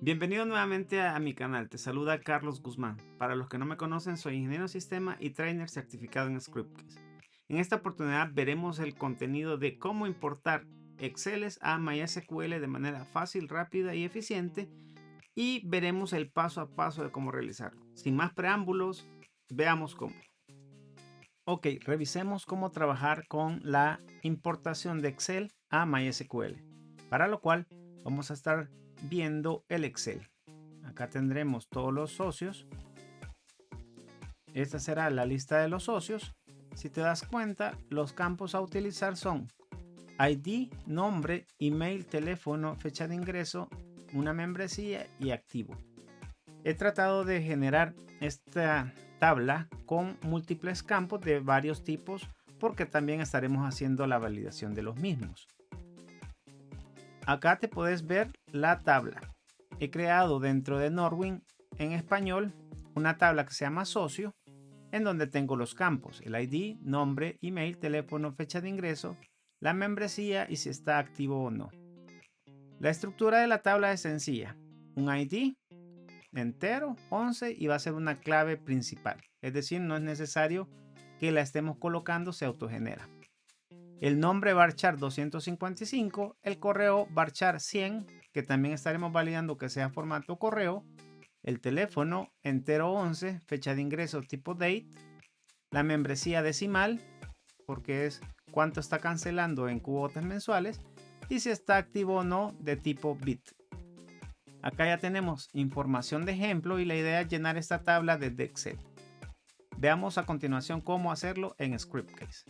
Bienvenido nuevamente a mi canal, te saluda Carlos Guzmán. Para los que no me conocen, soy ingeniero de sistema y trainer certificado en Scriptkeys. En esta oportunidad veremos el contenido de cómo importar Exceles a MySQL de manera fácil, rápida y eficiente, y veremos el paso a paso de cómo realizarlo. Sin más preámbulos, veamos cómo. Ok, revisemos cómo trabajar con la importación de Excel a MySQL, para lo cual vamos a estar viendo el Excel. Acá tendremos todos los socios. Esta será la lista de los socios. Si te das cuenta, los campos a utilizar son ID, nombre, email, teléfono, fecha de ingreso, una membresía y activo. He tratado de generar esta tabla con múltiples campos de varios tipos porque también estaremos haciendo la validación de los mismos. Acá te puedes ver la tabla. He creado dentro de Norwin en español una tabla que se llama socio, en donde tengo los campos, el ID, nombre, email, teléfono, fecha de ingreso, la membresía y si está activo o no. La estructura de la tabla es sencilla. Un ID entero, 11, y va a ser una clave principal. Es decir, no es necesario que la estemos colocando, se autogenera. El nombre varchar 255, el correo varchar 100, que también estaremos validando que sea formato correo, el teléfono entero 11, fecha de ingreso tipo date, la membresía decimal, porque es cuánto está cancelando en cuotas mensuales, y si está activo o no de tipo bit. Acá ya tenemos información de ejemplo y la idea es llenar esta tabla desde Excel. Veamos a continuación cómo hacerlo en Scriptkeys.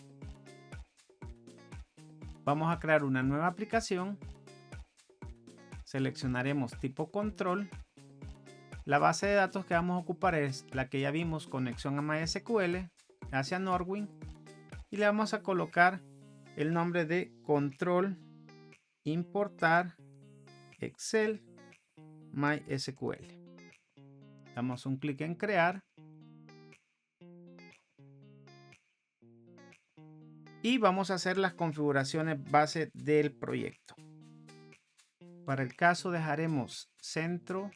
Vamos a crear una nueva aplicación. Seleccionaremos tipo control. La base de datos que vamos a ocupar es la que ya vimos, conexión a MySQL hacia Norwin, y le vamos a colocar el nombre de control importar Excel MySQL. Damos un clic en crear y vamos a hacer las configuraciones base del proyecto. Para el caso dejaremos centro.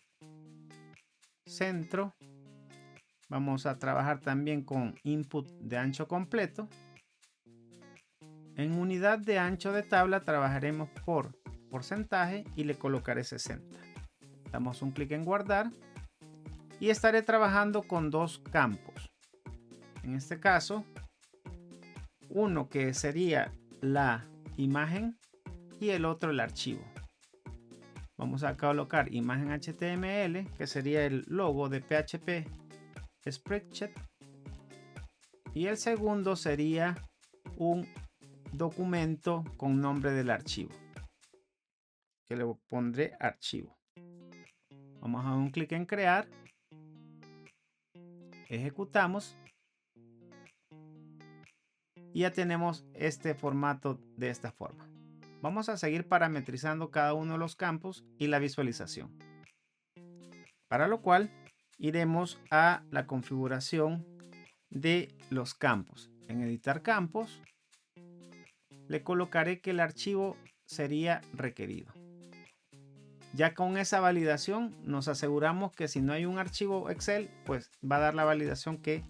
Vamos a trabajar también con input de ancho completo. En unidad de ancho de tabla trabajaremos por porcentaje y le colocaré 60. Damos un clic en guardar y estaré trabajando con dos campos. En este caso, uno que sería la imagen y el otro el archivo. Vamos a colocar imagen HTML, que sería el logo de PHP Spreadsheet, y el segundo sería un documento con nombre del archivo, que le pondré archivo. Vamos a dar un clic en crear, ejecutamos y ya tenemos este formato de esta forma. Vamos a seguir parametrizando cada uno de los campos y la visualización, para lo cual iremos a la configuración de los campos. En editar campos le colocaré que el archivo sería requerido. Ya con esa validación nos aseguramos que si no hay un archivo Excel, pues va a dar la validación que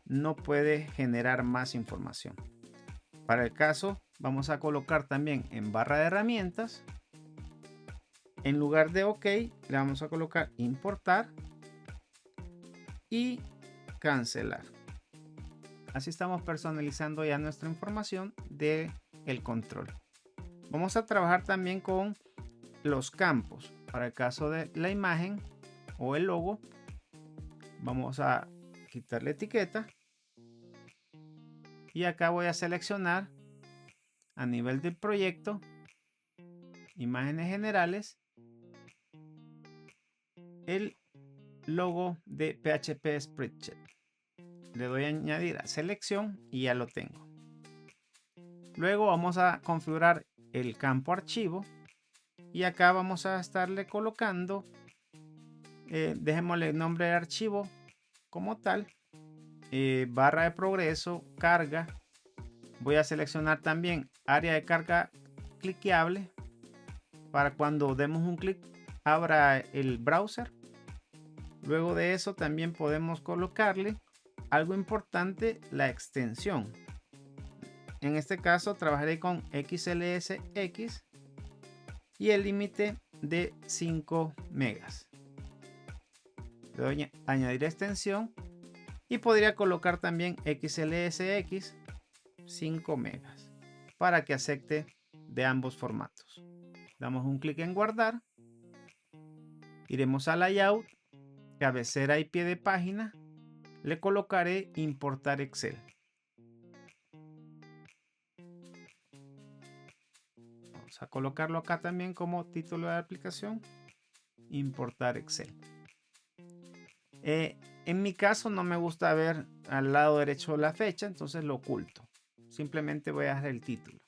no puede generar más información. Para el caso, vamos a colocar también en barra de herramientas, en lugar de OK, le vamos a colocar importar y cancelar. Así estamos personalizando ya nuestra información del control. Vamos a trabajar también con los campos. Para el caso de la imagen o el logo, vamos a quitar la etiqueta y acá voy a seleccionar a nivel del proyecto, imágenes generales, el logo de PHP Spreadsheet. Le doy a añadir a selección y ya lo tengo. Luego vamos a configurar el campo archivo y acá vamos a estarle colocando, dejémosle el nombre de archivo como tal, barra de progreso, carga. Voy a seleccionar también área de carga cliqueable para cuando demos un clic abra el browser. Luego de eso también podemos colocarle algo importante, la extensión. En este caso trabajaré con XLSX y el límite de 5 megas. Le doy a añadir extensión y podría colocar también XLSX 5 megas para que acepte de ambos formatos. Damos un clic en guardar. Iremos a layout, cabecera y pie de página. Le colocaré importar Excel. Vamos a colocarlo acá también como título de la aplicación. Importar Excel. En mi caso no me gusta ver al lado derecho la fecha, entonces lo oculto. Simplemente voy a hacer el título.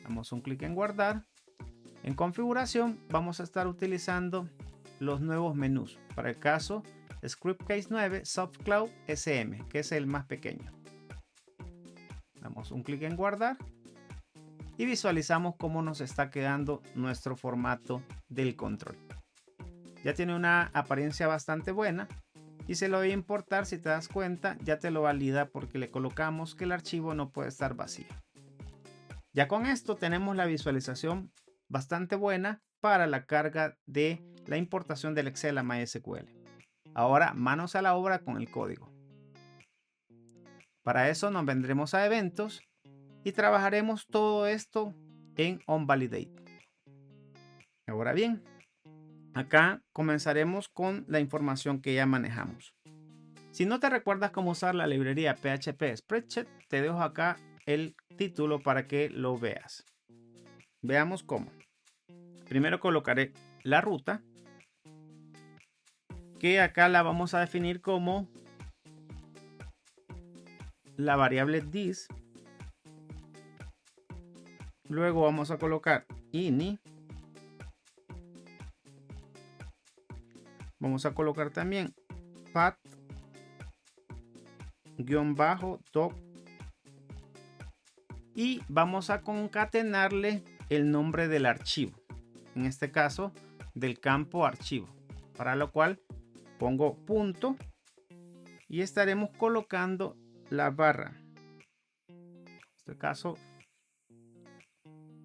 Damos un clic en guardar. En configuración vamos a estar utilizando los nuevos menús. Para el caso Scriptcase 9 SoftCloud SM, que es el más pequeño. Damos un clic en guardar y visualizamos cómo nos está quedando nuestro formato del control. Ya tiene una apariencia bastante buena y se lo voy a importar. Si te das cuenta, ya te lo valida porque le colocamos que el archivo no puede estar vacío. Ya con esto tenemos la visualización bastante buena para la carga de la importación del Excel a MySQL. Ahora manos a la obra con el código. Para eso nos vendremos a eventos y trabajaremos todo esto en OnValidate. Ahora bien, acá comenzaremos con la información que ya manejamos. Si no te recuerdas cómo usar la librería PHP Spreadsheet, te dejo acá el título para que lo veas. Veamos cómo. Primero colocaré la ruta, que acá la vamos a definir como la variable this. Luego vamos a colocar ini. Vamos a colocar también path-doc y vamos a concatenarle el nombre del archivo, en este caso del campo archivo, para lo cual pongo punto y estaremos colocando la barra, en este caso,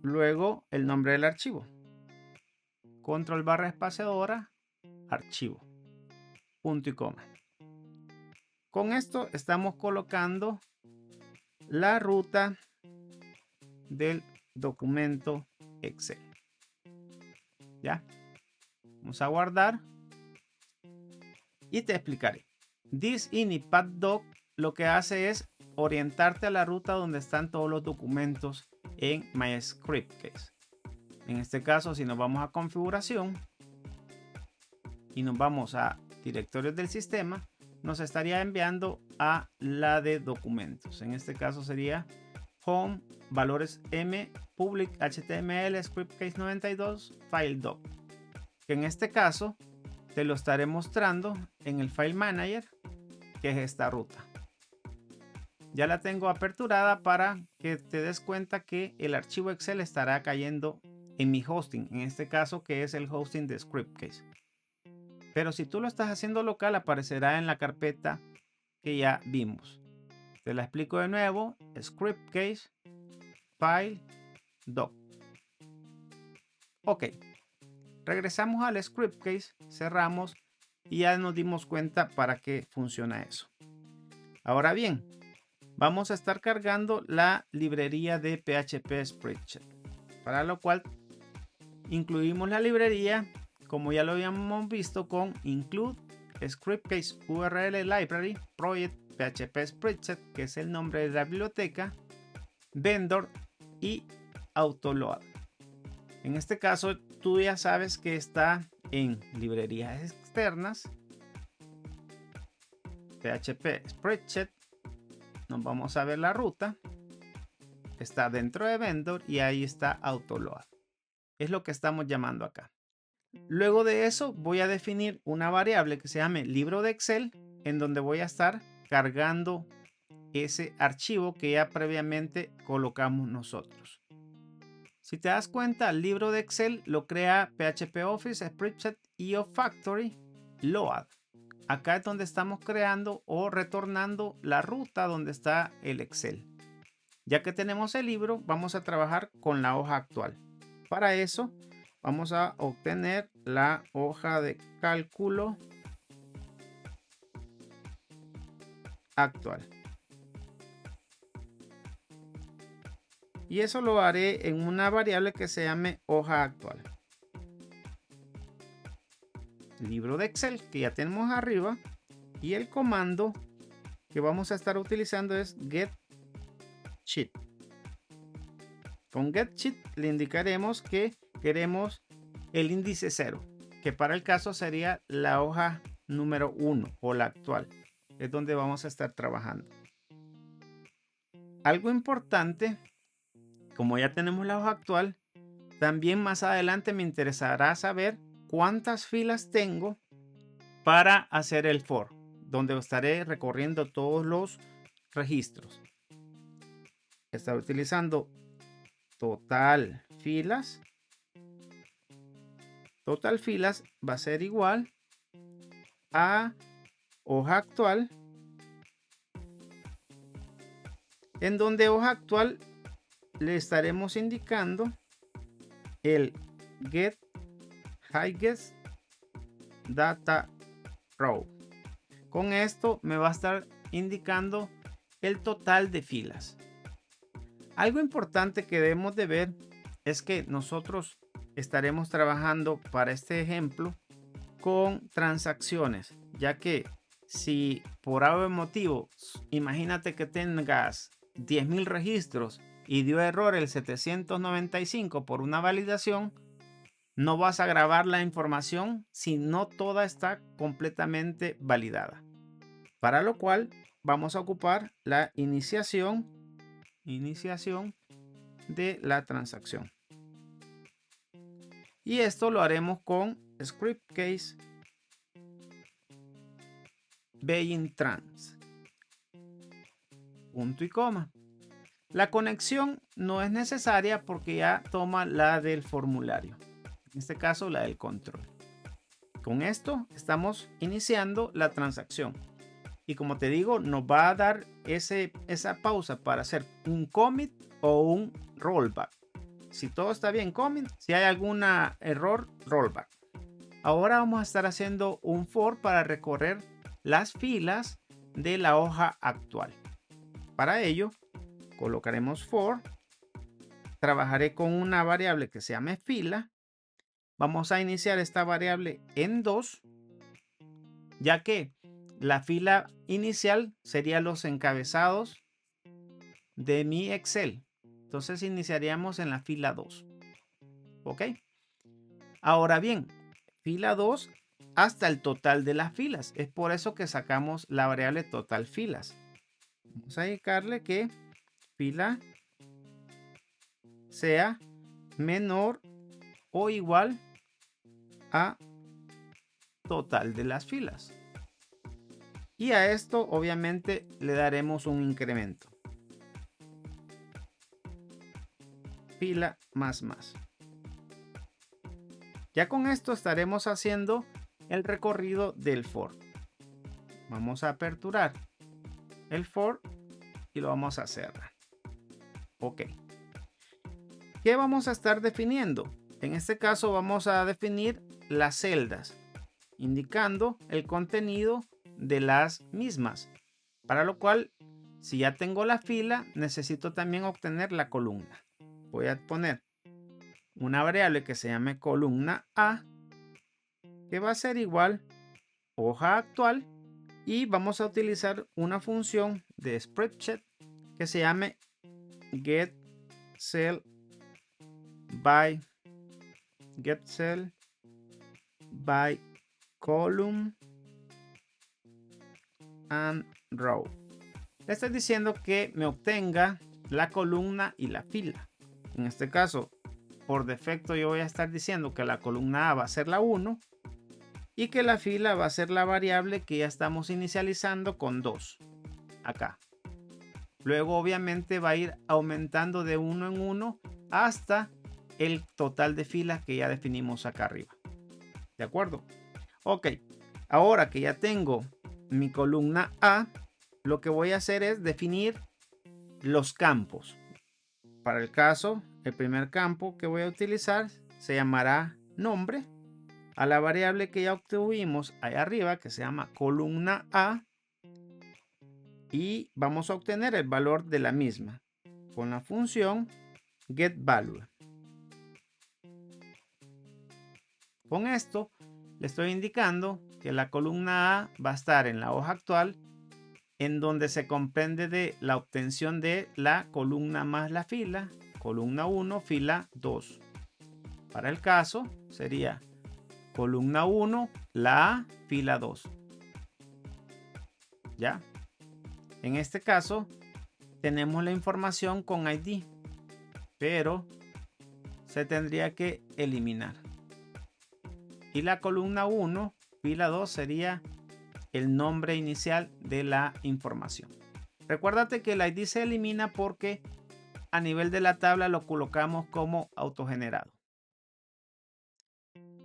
luego el nombre del archivo, control barra espaciadora, archivo, punto y coma. Con esto estamos colocando la ruta del documento Excel. Ya, vamos a guardar y te explicaré. This ini path-doc lo que hace es orientarte a la ruta donde están todos los documentos en MyScriptcase. En este caso, si nos vamos a configuración y nos vamos a directorios del sistema, nos estaría enviando a la de documentos. En este caso sería home, valores m, public html, scriptcase 92, file doc. Que en este caso te lo estaré mostrando en el file manager, que es esta ruta. Ya la tengo aperturada para que te des cuenta que el archivo Excel estará cayendo en mi hosting, en este caso que es el hosting de Scriptcase. Pero si tú lo estás haciendo local, aparecerá en la carpeta que ya vimos. Te la explico de nuevo: Scriptcase, file, doc. Ok, regresamos al Scriptcase, cerramos y ya nos dimos cuenta para qué funciona eso. Ahora bien, vamos a estar cargando la librería de PHP Spreadsheet, para lo cual incluimos la librería, como ya lo habíamos visto, con include Scriptcase URL Library Project PHP Spreadsheet, que es el nombre de la biblioteca, vendor y autoload. En este caso tú ya sabes que está en librerías externas, PHP Spreadsheet. Nos vamos a ver la ruta, está dentro de vendor y ahí está autoload. Es lo que estamos llamando acá. Luego de eso voy a definir una variable que se llame libro de Excel, en donde voy a estar cargando ese archivo que ya previamente colocamos nosotros. Si te das cuenta, el libro de Excel lo crea PHP Office, Spreadsheet y Factory Load. Acá es donde estamos creando o retornando la ruta donde está el Excel. Ya que tenemos el libro, vamos a trabajar con la hoja actual. Para eso, vamos a obtener la hoja de cálculo actual. Y eso lo haré en una variable que se llame hoja actual. Libro de Excel que ya tenemos arriba, y el comando que vamos a estar utilizando es get sheet. Con get sheet le indicaremos que queremos el índice 0, que para el caso sería la hoja número 1 o la actual. Es donde vamos a estar trabajando. Algo importante, como ya tenemos la hoja actual, también más adelante me interesará saber cuántas filas tengo para hacer el for, donde estaré recorriendo todos los registros. Estaré utilizando total filas. Total filas va a ser igual a hoja actual, en donde hoja actual le estaremos indicando el get highest data row. Con esto me va a estar indicando el total de filas. Algo importante que debemos de ver es que nosotros estaremos trabajando para este ejemplo con transacciones, ya que si por algún motivo, imagínate que tengas 10.000 registros y dio error el 795 por una validación, no vas a grabar la información si no toda está completamente validada. Para lo cual vamos a ocupar la iniciación de la transacción. Y esto lo haremos con script case begin trans. Punto y coma. La conexión no es necesaria porque ya toma la del formulario. En este caso, la del control. Con esto estamos iniciando la transacción. Y como te digo, nos va a dar esa pausa para hacer un commit o un rollback. Si todo está bien, commit. Si hay algún error, rollback. Ahora vamos a estar haciendo un for para recorrer las filas de la hoja actual. Para ello, colocaremos for. Trabajaré con una variable que se llame fila. Vamos a iniciar esta variable en 2, ya que la fila inicial sería los encabezados de mi Excel. Entonces iniciaríamos en la fila 2. ¿Ok? Ahora bien, fila 2 hasta el total de las filas. Es por eso que sacamos la variable total filas. Vamos a indicarle que fila sea menor o igual a total de las filas. Y a esto obviamente le daremos un incremento. Fila más. Ya con esto estaremos haciendo el recorrido del for. Vamos a aperturar el for y lo vamos a cerrar. Ok. ¿Qué vamos a estar definiendo? En este caso vamos a definir las celdas, indicando el contenido de las mismas. Para lo cual, si ya tengo la fila, necesito también obtener la columna. Voy a poner una variable que se llame columna A, que va a ser igual hoja actual, y vamos a utilizar una función de spreadsheet que se llame get cell by column and row. Le estoy diciendo que me obtenga la columna y la fila. En este caso, por defecto yo voy a estar diciendo que la columna A va a ser la 1 y que la fila va a ser la variable que ya estamos inicializando con 2 acá. Luego obviamente va a ir aumentando de 1 en 1 hasta el total de filas que ya definimos acá arriba. ¿De acuerdo? Ok, ahora que ya tengo mi columna A, lo que voy a hacer es definir los campos. Para el caso, el primer campo que voy a utilizar se llamará nombre a la variable que ya obtuvimos ahí arriba, que se llama columna A, y vamos a obtener el valor de la misma con la función getValue. Con esto le estoy indicando que la columna A va a estar en la hoja actual, en donde se comprende de la obtención de la columna más la fila, columna 1, fila 2. Para el caso sería columna 1, la A, fila 2. ¿Ya? En este caso tenemos la información con ID, pero se tendría que eliminar. Y la columna 1, fila 2 sería el nombre inicial de la información. Recuérdate que el ID se elimina porque a nivel de la tabla lo colocamos como autogenerado.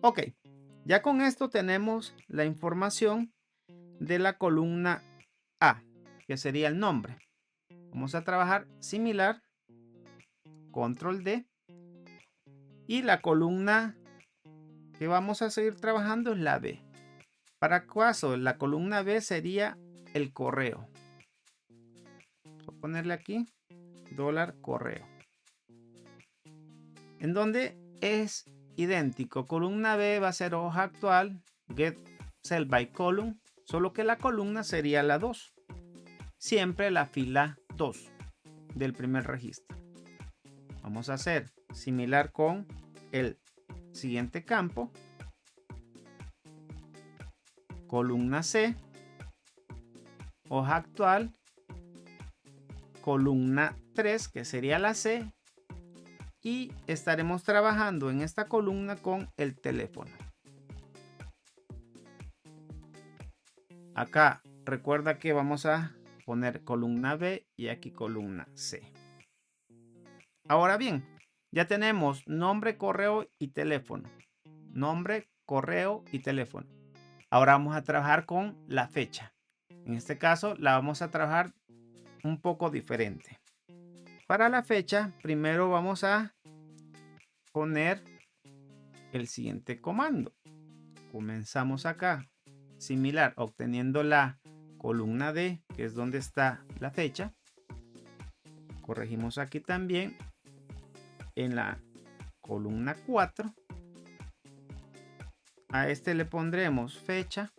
Ok, ya con esto tenemos la información de la columna A, que sería el nombre. Vamos a trabajar similar, control D, y la columna que vamos a seguir trabajando es la B. Para caso, la columna B sería el correo. Voy a ponerle aquí $correo. En donde es idéntico. Columna B va a ser hoja actual, get cell by column, solo que la columna sería la 2. Siempre la fila 2 del primer registro. Vamos a hacer similar con el siguiente campo. Columna C, hoja actual, columna 3, que sería la C, y estaremos trabajando en esta columna con el teléfono. Acá recuerda que vamos a poner columna B y aquí columna C. Ahora bien, ya tenemos nombre, correo y teléfono. Nombre, correo y teléfono. Ahora vamos a trabajar con la fecha. En este caso la vamos a trabajar un poco diferente. Para la fecha, primero vamos a poner el siguiente comando. Comenzamos acá, similar, obteniendo la columna D, que es donde está la fecha. Corregimos aquí también en la columna 4. A este le pondremos fecha.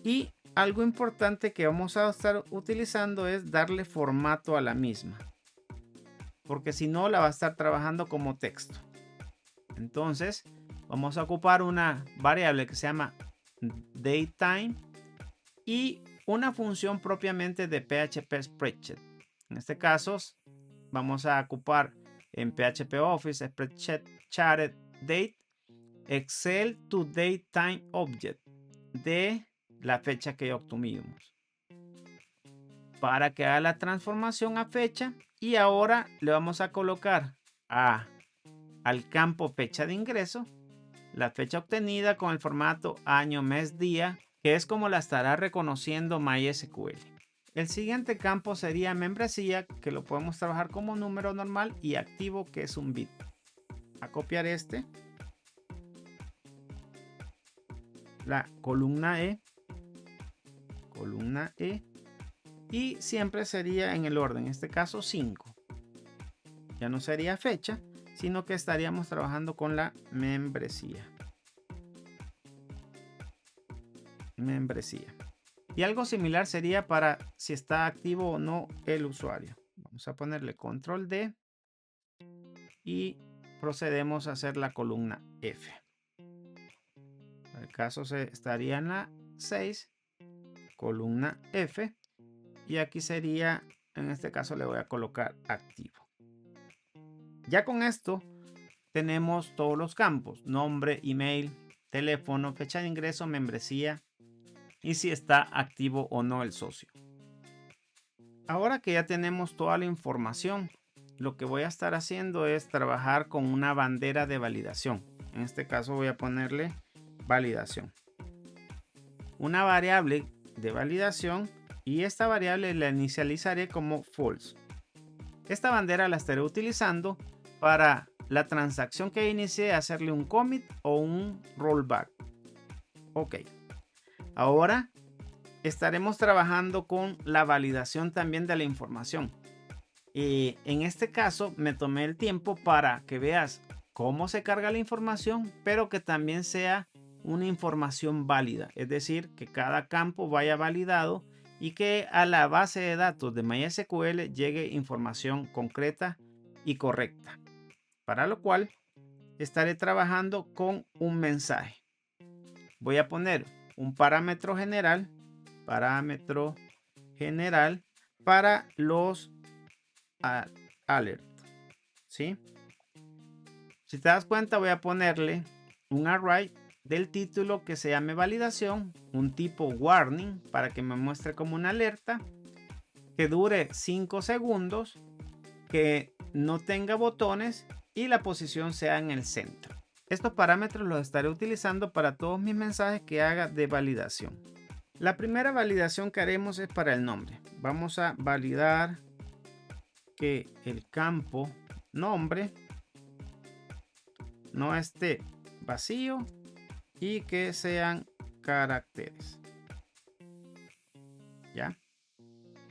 Y algo importante que vamos a estar utilizando es darle formato a la misma, porque si no la va a estar trabajando como texto. Entonces vamos a ocupar una variable que se llama datetime y una función propiamente de PHP Spreadsheet. En este caso vamos a ocupar en PHP Office Spreadsheet Chatted Date Excel to datetime object de la fecha que obtuvimos para que haga la transformación a fecha. Y ahora le vamos a colocar al campo fecha de ingreso la fecha obtenida con el formato año, mes, día, que es como la estará reconociendo MySQL. El siguiente campo sería membresía, que lo podemos trabajar como número normal, y activo, que es un bit. A copiar la columna E, y siempre sería en el orden, en este caso 5. Ya no sería fecha, sino que estaríamos trabajando con la membresía. Y algo similar sería para si está activo o no el usuario. Vamos a ponerle control D y procedemos a hacer la columna F. En el caso estaría en la 6, columna F, y aquí sería, en este caso le voy a colocar activo. Ya con esto tenemos todos los campos: nombre, email, teléfono, fecha de ingreso, membresía y si está activo o no el socio. Ahora que ya tenemos toda la información, lo que voy a estar haciendo es trabajar con una bandera de validación. En este caso voy a ponerle validación. Una variable de validación y esta variable la inicializaré como false. Esta bandera la estaré utilizando para la transacción que inicie, hacerle un commit o un rollback. Ok. Ahora estaremos trabajando con la validación también de la información. Y en este caso me tomé el tiempo para que veas cómo se carga la información, pero que también sea una información válida. Es decir, que cada campo vaya validado y que a la base de datos de MySQL llegue información concreta y correcta. Para lo cual estaré trabajando con un mensaje. Voy a poner un parámetro general para los alert, ¿sí? Si te das cuenta, voy a ponerle un array del título que se llame validación, un tipo warning para que me muestre como una alerta, que dure 5 segundos, que no tenga botones y la posición sea en el centro. Estos parámetros los estaré utilizando para todos mis mensajes que haga de validación. La primera validación que haremos es para el nombre. Vamos a validar que el campo nombre no esté vacío y que sean caracteres. ¿Ya?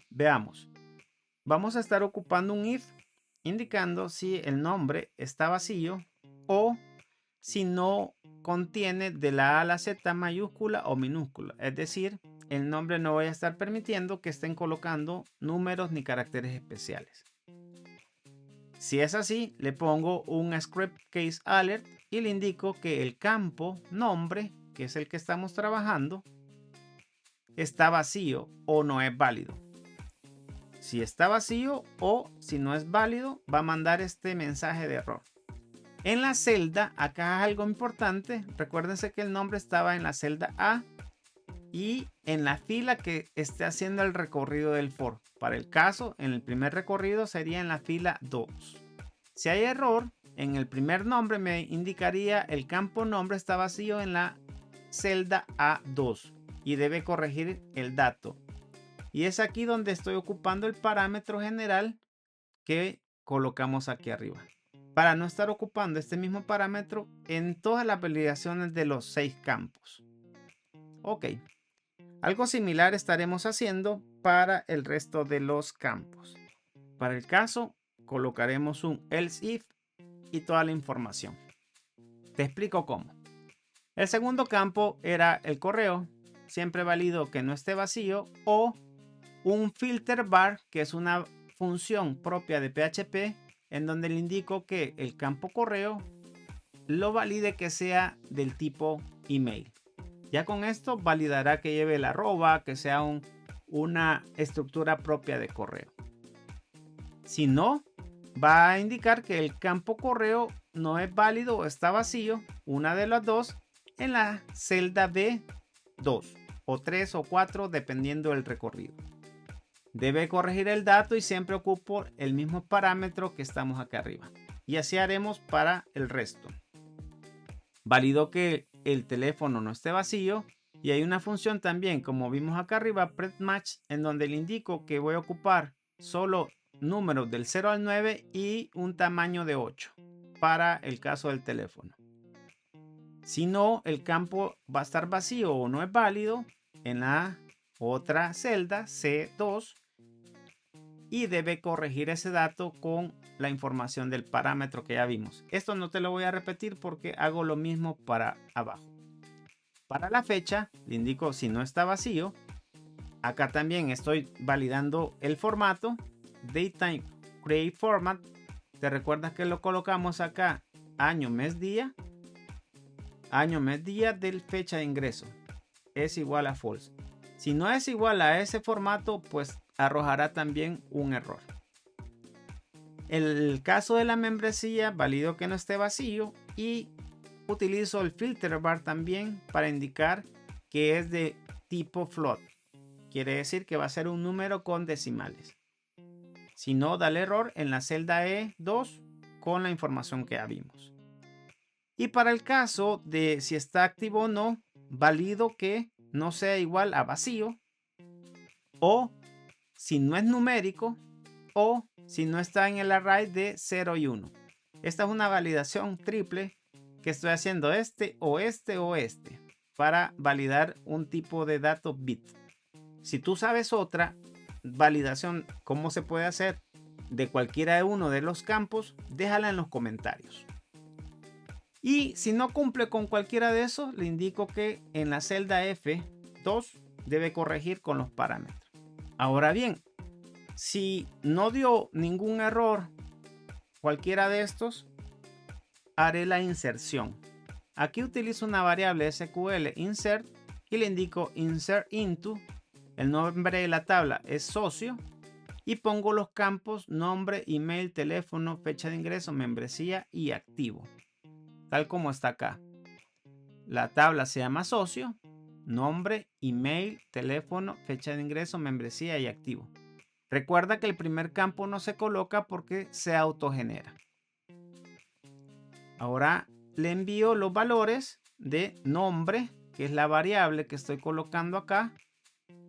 Veamos. Vamos a estar ocupando un if indicando si el nombre está vacío o si no contiene de la A a la Z mayúscula o minúscula. Es decir, el nombre no voy a estar permitiendo que estén colocando números ni caracteres especiales. Si es así, le pongo un script case alert y le indico que el campo nombre, que es el que estamos trabajando, está vacío o no es válido. Si está vacío o si no es válido, va a mandar este mensaje de error. En la celda, acá algo importante, recuérdense que el nombre estaba en la celda A y en la fila que esté haciendo el recorrido del for. Para el caso, en el primer recorrido sería en la fila 2. Si hay error, en el primer nombre me indicaría el campo nombre está vacío en la celda A2 y debe corregir el dato. Y es aquí donde estoy ocupando el parámetro general que colocamos aquí arriba, para no estar ocupando este mismo parámetro en todas las validaciones de los 6 campos. Ok, algo similar estaremos haciendo para el resto de los campos. Para el caso, colocaremos un else if y toda la información. Te explico cómo. El segundo campo era el correo, siempre válido que no esté vacío, o un filter bar, que es una función propia de PHP en donde le indico que el campo correo lo valide que sea del tipo email. Ya con esto validará que lleve el arroba, que sea una estructura propia de correo. Si no, va a indicar que el campo correo no es válido o está vacío, una de las dos, en la celda B2 o 3 o 4 dependiendo del recorrido. Debe corregir el dato y siempre ocupo el mismo parámetro que estamos acá arriba. Y así haremos para el resto. Valido que el teléfono no esté vacío. Y hay una función también, como vimos acá arriba, pretmatch, en donde le indico que voy a ocupar solo números del 0 al 9 y un tamaño de 8 para el caso del teléfono. Si no, el campo va a estar vacío o no es válido en la otra celda C2 y debe corregir ese dato con la información del parámetro que ya vimos. Esto no te lo voy a repetir porque hago lo mismo para abajo. Para la fecha le indico si no está vacío. Acá también estoy validando el formato datetime create format. Te recuerdas que lo colocamos acá año, mes, día del fecha de ingreso es igual a false. Si no es igual a ese formato, pues arrojará también un error. En el caso de la membresía, valido que no esté vacío y utilizo el filter bar también para indicar que es de tipo float. Quiere decir que va a ser un número con decimales. Si no, da el error en la celda E2 con la información que ya vimos. Y para el caso de si está activo o no, valido que no sea igual a vacío, o si no es numérico, o si no está en el array de 0 y 1. Esta es una validación triple que estoy haciendo o este para validar un tipo de dato bit. Si tú sabes otra validación, cómo se puede hacer de cualquiera de uno de los campos, déjala en los comentarios. Y si no cumple con cualquiera de esos, le indico que en la celda F2 debe corregir con los parámetros. Ahora bien, si no dio ningún error cualquiera de estos, haré la inserción. Aquí utilizo una variable SQL insert y le indico insert into. El nombre de la tabla es socio y pongo los campos nombre, email, teléfono, fecha de ingreso, membresía y activo. Tal como está acá. La tabla se llama socio, nombre, email, teléfono, fecha de ingreso, membresía y activo. Recuerda que el primer campo no se coloca porque se autogenera. Ahora le envío los valores de nombre, que es la variable que estoy colocando acá.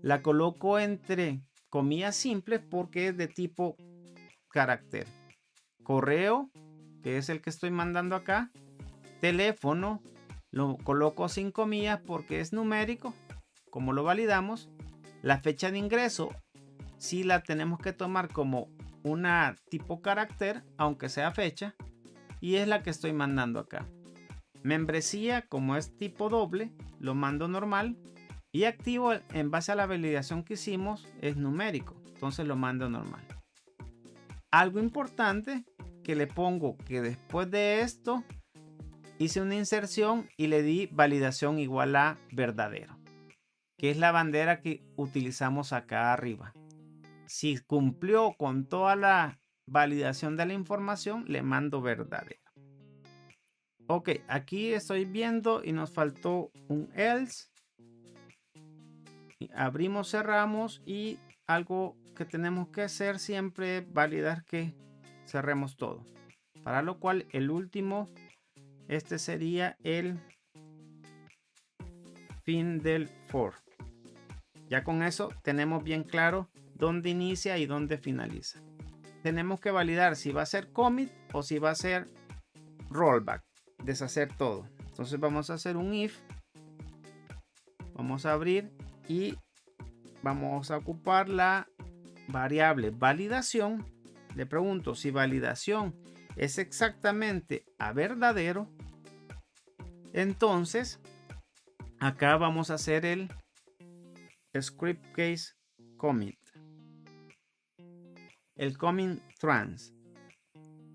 La coloco entre comillas simples porque es de tipo carácter. Correo, que es el que estoy mandando acá. Teléfono, lo coloco sin comillas porque es numérico, como lo validamos. La fecha de ingreso, sí la tenemos que tomar como una tipo carácter, aunque sea fecha. Y es la que estoy mandando acá. Membresía, como es tipo doble, lo mando normal. Y activo en base a la validación que hicimos es numérico, entonces lo mando normal. Algo importante que le pongo que después de esto hice una inserción y le di validación igual a verdadero, que es la bandera que utilizamos acá arriba. Si cumplió con toda la validación de la información, le mando verdadero. Ok, aquí estoy viendo y nos faltó un else. Abrimos, cerramos y algo que tenemos que hacer siempre es validar que cerremos todo. Para lo cual el último, este sería el fin del for. Ya con eso tenemos bien claro dónde inicia y dónde finaliza. Tenemos que validar si va a ser commit o si va a ser rollback, deshacer todo. Entonces vamos a hacer un if. Vamos a abrir y vamos a ocupar la variable validación. Le pregunto si validación es exactamente a verdadero. Entonces acá vamos a hacer el script case commit, el commit trans.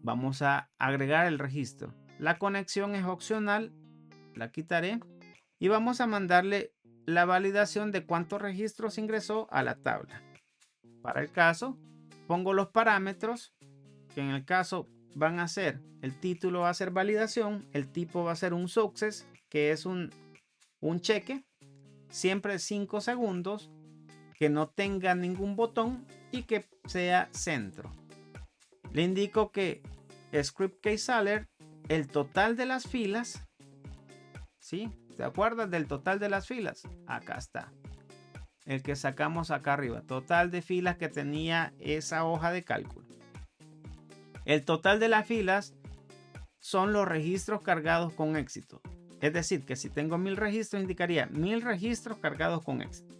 Vamos a agregar el registro. La conexión es opcional, la quitaré y vamos a mandarle la validación de cuántos registros ingresó a la tabla. Para el caso, pongo los parámetros que en el caso van a ser, el título va a ser validación, el tipo va a ser un success, que es un cheque, siempre 5 segundos, que no tenga ningún botón y que sea centro. Le indico que script case alert, el total de las filas, ¿sí? ¿Te acuerdas del total de las filas? Acá está. El que sacamos acá arriba. Total de filas que tenía esa hoja de cálculo. El total de las filas son los registros cargados con éxito. Es decir, que si tengo 1000 registros, indicaría 1000 registros cargados con éxito.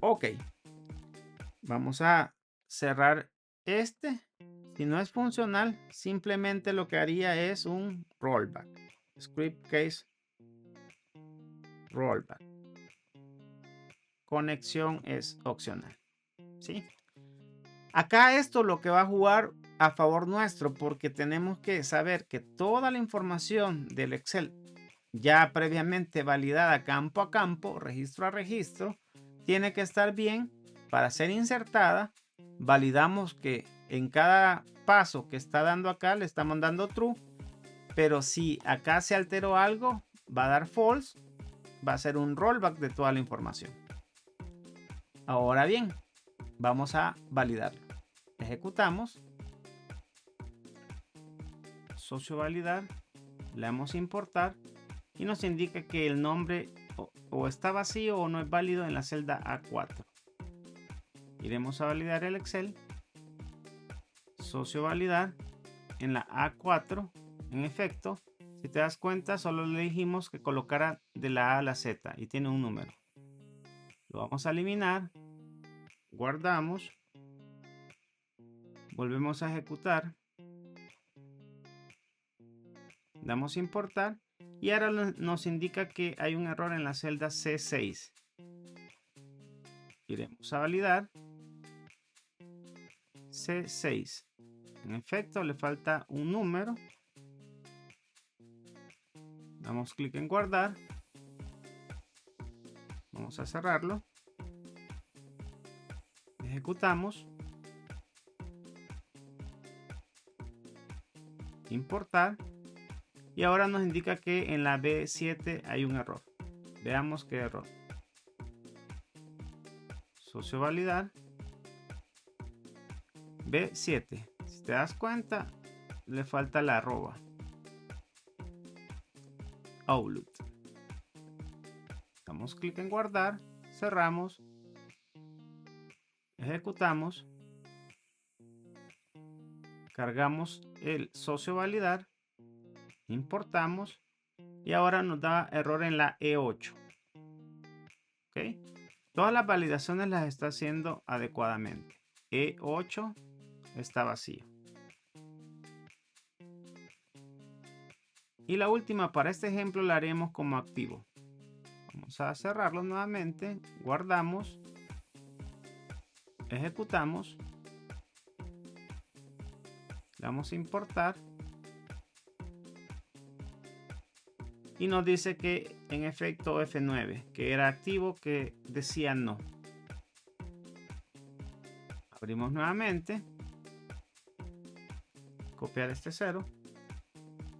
Ok. Vamos a cerrar este. Si no es funcional, simplemente lo que haría es un rollback. Script case rollback. Conexión es opcional. ¿Sí? Acá esto lo que va a jugar a favor nuestro porque tenemos que saber que toda la información del Excel ya previamente validada campo a campo, registro a registro, tiene que estar bien para ser insertada. Validamos que en cada paso que está dando acá le estamos dando true, pero si acá se alteró algo va a dar false, va a ser un rollback de toda la información. Ahora bien, vamos a validarlo. Ejecutamos. Socio validar. Le damos importar y nos indica que el nombre o está vacío o no es válido en la celda A4. Iremos a validar el Excel. Socio validar en la A4. En efecto, si te das cuenta, solo le dijimos que colocara de la A a la Z y tiene un número. Lo vamos a eliminar. Guardamos. Volvemos a ejecutar. Damos importar y ahora nos indica que hay un error en la celda C6. Iremos a validar. C6. En efecto, le falta un número. Damos clic en guardar. Vamos a cerrarlo. Ejecutamos. Importar. Y ahora nos indica que en la B7 hay un error. Veamos qué error. Socio validar. B7. Si te das cuenta, le falta la arroba. Outlook. Damos clic en guardar. Cerramos. Ejecutamos. Cargamos el socio validar. Importamos. Y ahora nos da error en la E8. ¿Ok? Todas las validaciones las está haciendo adecuadamente. E8 está vacío. Y la última para este ejemplo la haremos como activo. Vamos a cerrarlo nuevamente. Guardamos. Ejecutamos. Le damos a importar. Y nos dice que en efecto F9, que era activo, que decía no. Abrimos nuevamente. Copiar este 0.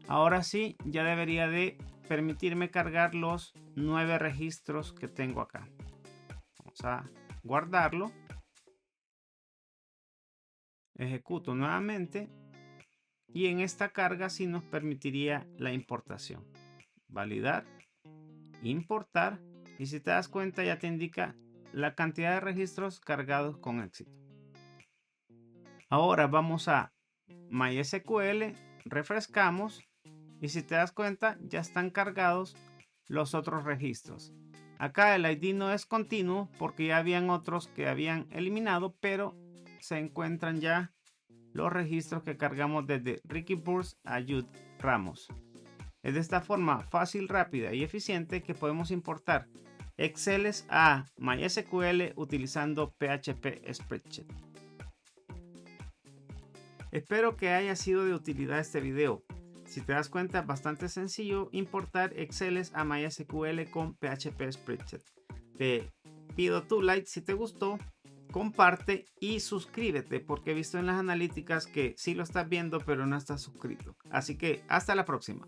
Ahora sí, ya debería de permitirme cargar los 9 registros que tengo acá. Vamos a guardarlo. Ejecuto nuevamente. Y en esta carga sí nos permitiría la importación. Validar, importar, y si te das cuenta ya te indica la cantidad de registros cargados con éxito. Ahora vamos a MySQL, refrescamos y si te das cuenta ya están cargados los otros registros. Acá el ID no es continuo porque ya habían otros que habían eliminado, pero se encuentran ya los registros que cargamos desde Ricky Burns a Jude Ramos. Es de esta forma fácil, rápida y eficiente que podemos importar Exceles a MySQL utilizando PHP Spreadsheet. Espero que haya sido de utilidad este video. Si te das cuenta, es bastante sencillo importar Exceles a MySQL con PHP Spreadsheet. Te pido tu like si te gustó, comparte y suscríbete porque he visto en las analíticas que sí lo estás viendo pero no estás suscrito. Así que hasta la próxima.